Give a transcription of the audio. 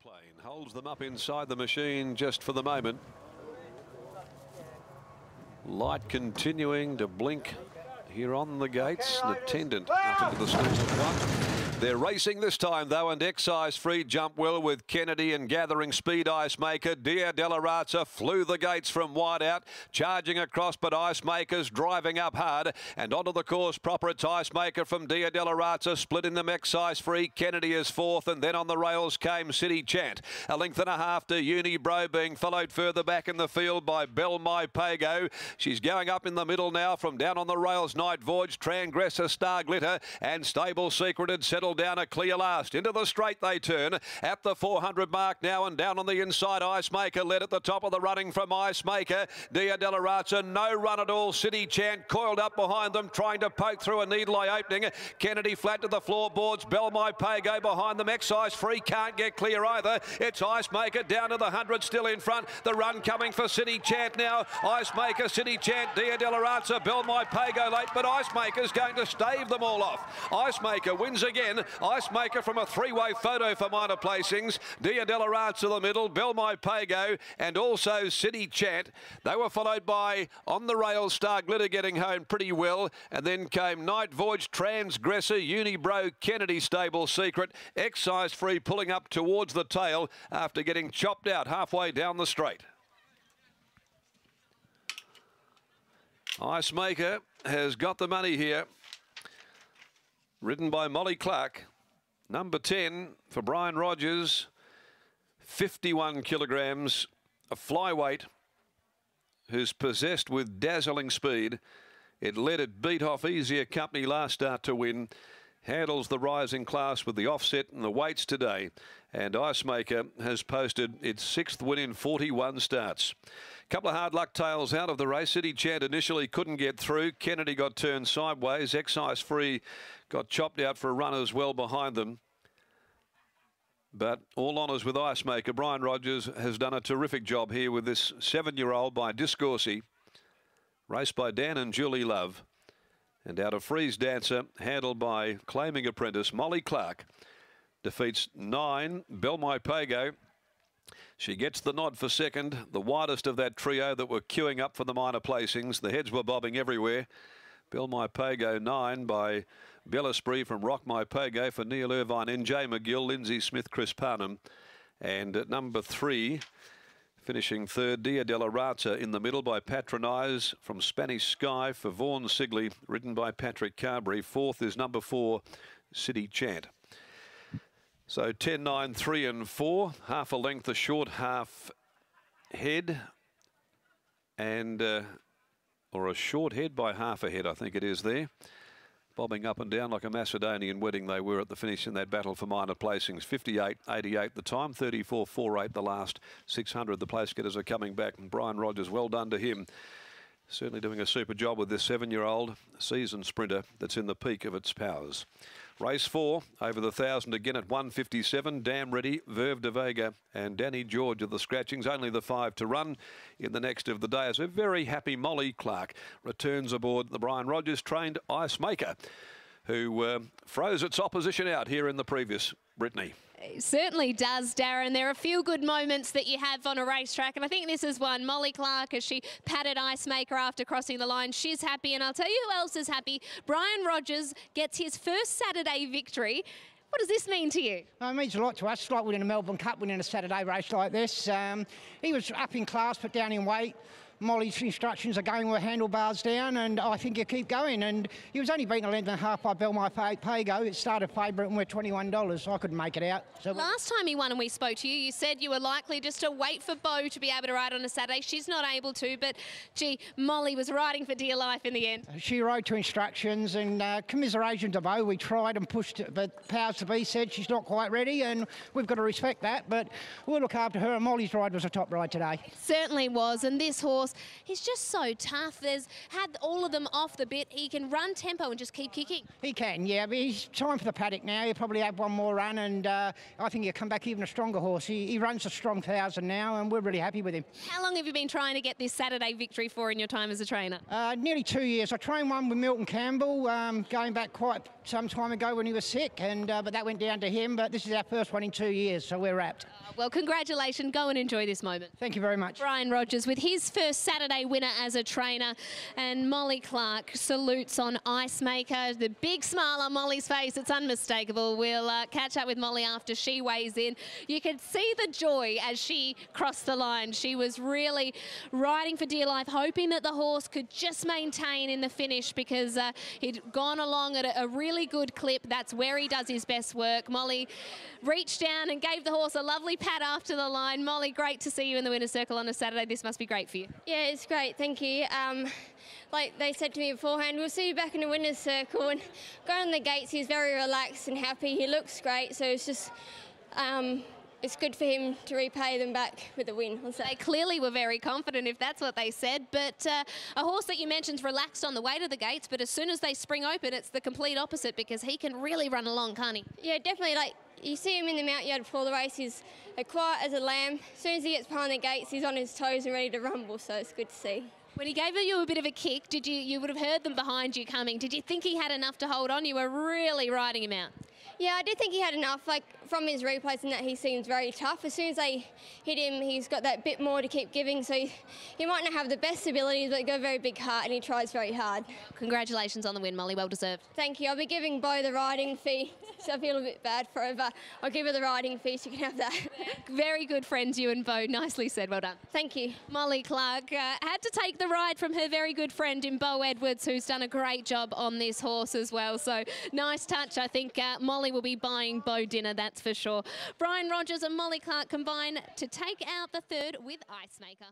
Plane holds them up inside the machine just for the moment. Light continuing to blink here on the gates. An attendant up into the schools at one. They're racing this time, though, and Excise Free jump well with Kennedy and gathering speed. Ice Maker. Dia Della Razza flew the gates from wide out, charging across, but Ice Maker's driving up hard and onto the course proper. It's Ice Maker from Dia Della Razza, splitting them. Excise Free. Kennedy is fourth, and then on the rails came City Chant. A length and a half to Unibro, being followed further back in the field by BEL20190831. She's going up in the middle now from down on the rails. Night Voyage, Transgressor, Star Glitter, and Stable Secreted settle down a clear last. Into the straight they turn at the 400 mark now, and down on the inside Ice Maker led at the top of the running from Ice Maker. Dia Della Razza, no run at all. City Chant coiled up behind them, trying to poke through a needle eye opening. Kennedy flat to the floorboards. BEL20190831 behind them. Excise Free can't get clear either. It's Ice Maker down to the 100, still in front. The run coming for City Chant now. Ice Maker, City Chant, Dia Della Razza, BEL20190831 late, but Ice Maker's going to stave them all off. Ice Maker wins again. Ice Maker from a three-way photo for minor placings. Dia Della Razza in the middle, BEL20190831 and also City Chant. They were followed by On the Rails, Star Glitter getting home pretty well, and then came Night Voyage, Transgressor, Unibro, Kennedy, Stable Secret, Excise Free pulling up towards the tail after getting chopped out halfway down the straight. Ice Maker has got the money here. Ridden by Molly Clark. Number 10 for Brian Rogers. 51 kilograms. A flyweight who's possessed with dazzling speed. It led it beat off easier company last start to win. Handles the rising class with the offset and the weights today. And Ice Maker has posted its 6th win in 41 starts. Couple of hard luck tails out of the race. City Chant initially couldn't get through. Kennedy got turned sideways. Excise Free got chopped out for a run as well behind them. But all honours with Ice Maker. Brian Rogers has done a terrific job here with this 7-year-old by Discourcy. Raced by Dan and Julie Love. And out of Freeze Dancer, handled by claiming apprentice Molly Clark. Defeats 9, BEL20190831. She gets the nod for second, the widest of that trio that were queuing up for the minor placings. The heads were bobbing everywhere. BEL20190831 9 by Bella Spree from Rock My Pogo for Neil Irvine, NJ McGill, Lindsay Smith, Chris Parnham. And at number 3, finishing third, Dia Della Razza in the middle by Patronise from Spanish Sky for Vaughan Sigley, ridden by Patrick Carberry. Fourth is number 4, City Chant. So 10, 9, 3 and 4, half a length, a short half head, and or a short head by half a head, I think it is there. Bobbing up and down like a Macedonian wedding they were at the finish in that battle for minor placings. 58.88 the time, 34.48 the last 600. The place getters are coming back, and Brian Rogers, well done to him. Certainly doing a super job with this 7-year-old seasoned sprinter that's in the peak of its powers. Race 4, over the 1,000 again at 1:57. Damn Ready, Verve de Vega and Danny George of the scratchings. Only the 5 to run in the next of the days. A very happy Molly Clark returns aboard the Brian Rogers trained Ice Maker, who froze its opposition out here in the previous Brittany. It certainly does, Darren. There are a few good moments that you have on a racetrack, and I think this is one. Molly Clark, as she patted Ice Maker after crossing the line, she's happy, and I'll tell you who else is happy. Brian Rogers gets his first Saturday victory. What does this mean to you? It means a lot to us. It's like winning a Melbourne Cup, winning a Saturday race like this. He was up in class, but down in weight. Molly's instructions are going with handlebars down, and I think he'll keep going. And he was only beaten a length and a half by BEL20190831. It started favourite and we're $21, so I couldn't make it out. So last time he won and we spoke to you, you said you were likely just to wait for Bo to be able to ride on a Saturday. She's not able to, but gee, Molly was riding for dear life in the end. She rode to instructions, and commiseration to Bo. We tried and pushed it, but powers to be said she's not quite ready, and we've got to respect that. But we'll look after her, and Molly's ride was a top ride today. It certainly was, and this horse horse. He's just so tough. There's had all of them off the bit. He can run tempo and just keep kicking. He can, yeah, but he's time for the paddock now. He'll probably have one more run, and I think he'll come back even a stronger horse. He runs a strong 1,000 now, and we're really happy with him. How long have you been trying to get this Saturday victory for in your time as a trainer? Nearly 2 years. I trained one with Milton Campbell, going back quite some time ago when he was sick, and but that went down to him. But this is our first one in 2 years, so we're wrapped. Well, congratulations. Go and enjoy this moment. Thank you very much. Brian Rogers with his first Saturday winner as a trainer, and Molly Clark salutes on Ice Maker. The big smile on Molly's face, it's unmistakable. We'll catch up with Molly after she weighs in. You could see the joy as she crossed the line. She was really riding for dear life, hoping that the horse could just maintain in the finish, because he'd gone along at a really good clip. That's where he does his best work. Molly reached down and gave the horse a lovely pat after the line. Molly, great to see you in the winner's circle on a Saturday. This must be great for you. Yeah, it's great, thank you. Like they said to me beforehand, we'll see you back in the winner's circle. And going on the gates, he's very relaxed and happy. He looks great, so it's just it's good for him to repay them back with a win. They clearly were very confident, if that's what they said. But a horse that you mentioned's relaxed on the way to the gates, but as soon as they spring open, it's the complete opposite, because he can really run along, can't he? Yeah, definitely. Like, you see him in the mount yard before the race, he's quiet as a lamb. As soon as he gets behind the gates, he's on his toes and ready to rumble, so it's good to see. When he gave you a bit of a kick, you would have heard them behind you coming. Did you think he had enough to hold on? You were really riding him out. Yeah, I did think he had enough. Like, from his replays and that, he seems very tough. As soon as they hit him, he's got that bit more to keep giving. So he might not have the best abilities, but he's got a very big heart and he tries very hard. Congratulations on the win, Molly. Well deserved. Thank you. I'll be giving Bo the riding fee, so I feel a bit bad for her, but I'll give her the riding fee so you can have that. Very good friends, you and Bo. Nicely said. Well done. Thank you. Molly Clark had to take the ride from her very good friend in Bo Edwards, who's done a great job on this horse as well. So nice touch. I think Molly will be buying Bo dinner, that's for sure. Brian Rogers and Molly Clark combine to take out the third with Ice Maker.